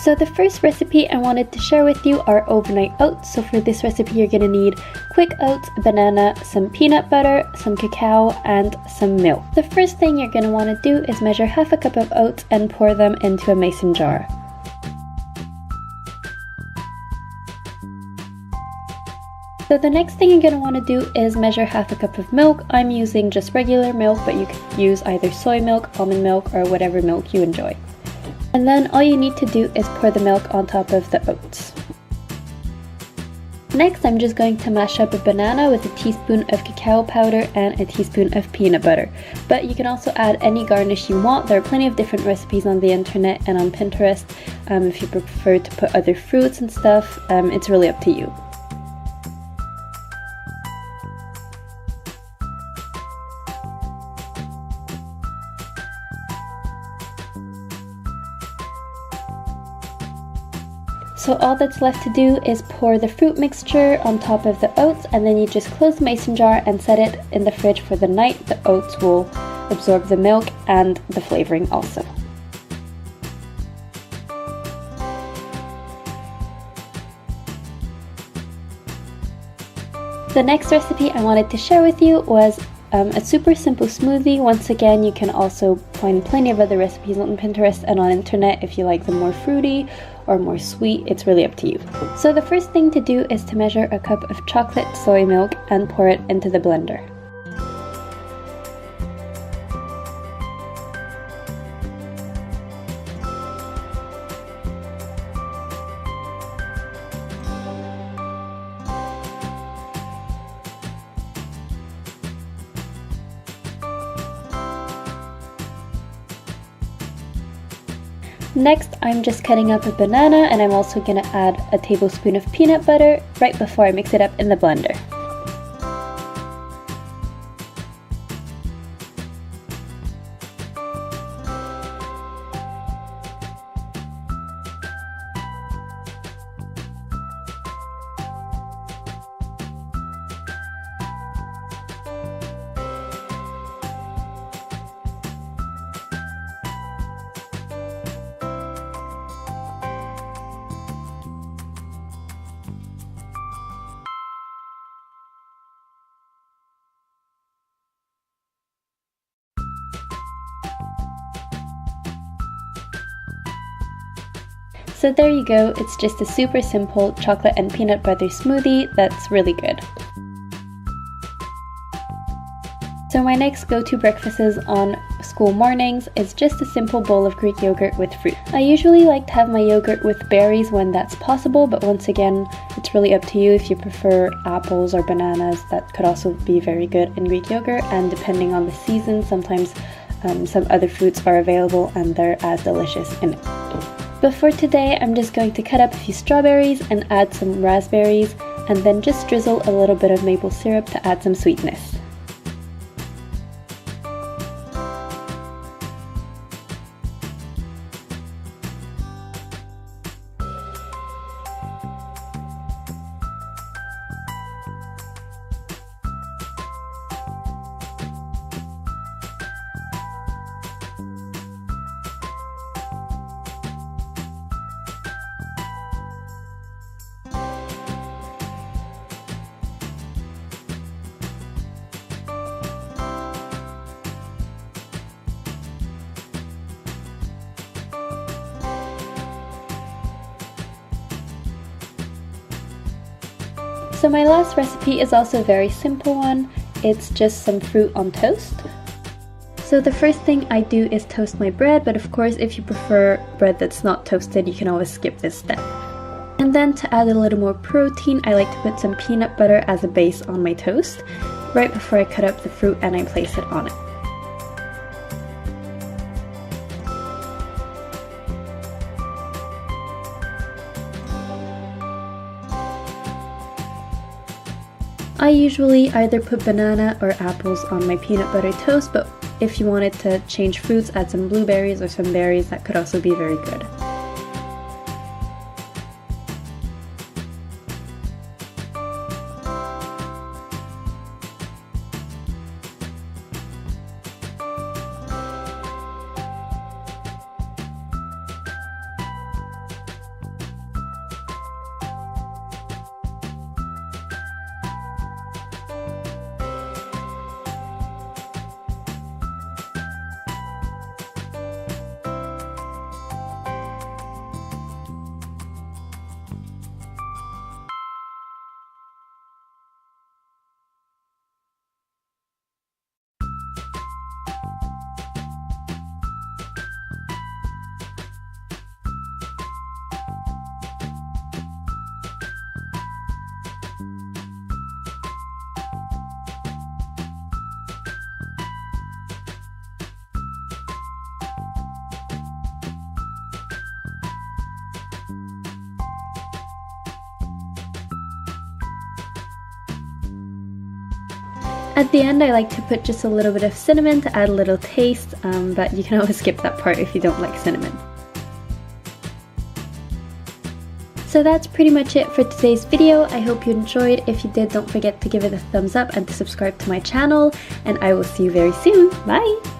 So the first recipe I wanted to share with you are overnight oats. So for this recipe you're going to need quick oats, a banana, some peanut butter, some cacao, and some milk. The first thing you're going to want to do is measure half a cup of oats and pour them into a mason jar. So the next thing you're going to want to do is measure half a cup of milk. I'm using just regular milk, but you could use either soy milk, almond milk, or whatever milk you enjoy. And then all you need to do is pour the milk on top of the oats. Next, I'm just going to mash up a banana with a teaspoon of cacao powder and a teaspoon of peanut butter. But you can also add any garnish you want. There are plenty of different recipes on the internet and on Pinterest. If you prefer to put other fruits and stuff, it's really up to you. So all that's left to do is pour the fruit mixture on top of the oats, and then you just close the mason jar and set it in the fridge for the night. The oats will absorb the milk and the flavoring also. The next recipe I wanted to share with you was a super simple smoothie. Once again, you can also find plenty of other recipes on Pinterest and on internet if you like them more fruity or more sweet. It's really up to you. So the first thing to do is to measure a cup of chocolate soy milk and pour it into the blender. Next, I'm just cutting up a banana, and I'm also going to add a tablespoon of peanut butter right before I mix it up in the blender. So there you go, it's just a super simple chocolate and peanut butter smoothie that's really good. So my next go-to breakfasts on school mornings is just a simple bowl of Greek yogurt with fruit. I usually like to have my yogurt with berries when that's possible, but once again, it's really up to you. If you prefer apples or bananas, that could also be very good in Greek yogurt, and depending on the season, sometimes some other fruits are available and they're as delicious in it. But for today, I'm just going to cut up a few strawberries and add some raspberries, and then just drizzle a little bit of maple syrup to add some sweetness. So my last recipe is also a very simple one. It's just some fruit on toast. So the first thing I do is toast my bread, but of course if you prefer bread that's not toasted, you can always skip this step. And then to add a little more protein, I like to put some peanut butter as a base on my toast, right before I cut up the fruit and I place it on it. I usually either put banana or apples on my peanut butter toast, but if you wanted to change fruits, add some blueberries or some berries, that could also be very good. At the end, I like to put just a little bit of cinnamon to add a little taste, but you can always skip that part if you don't like cinnamon. So that's pretty much it for today's video. I hope you enjoyed. If you did, don't forget to give it a thumbs up and to subscribe to my channel, and I will see you very soon. Bye!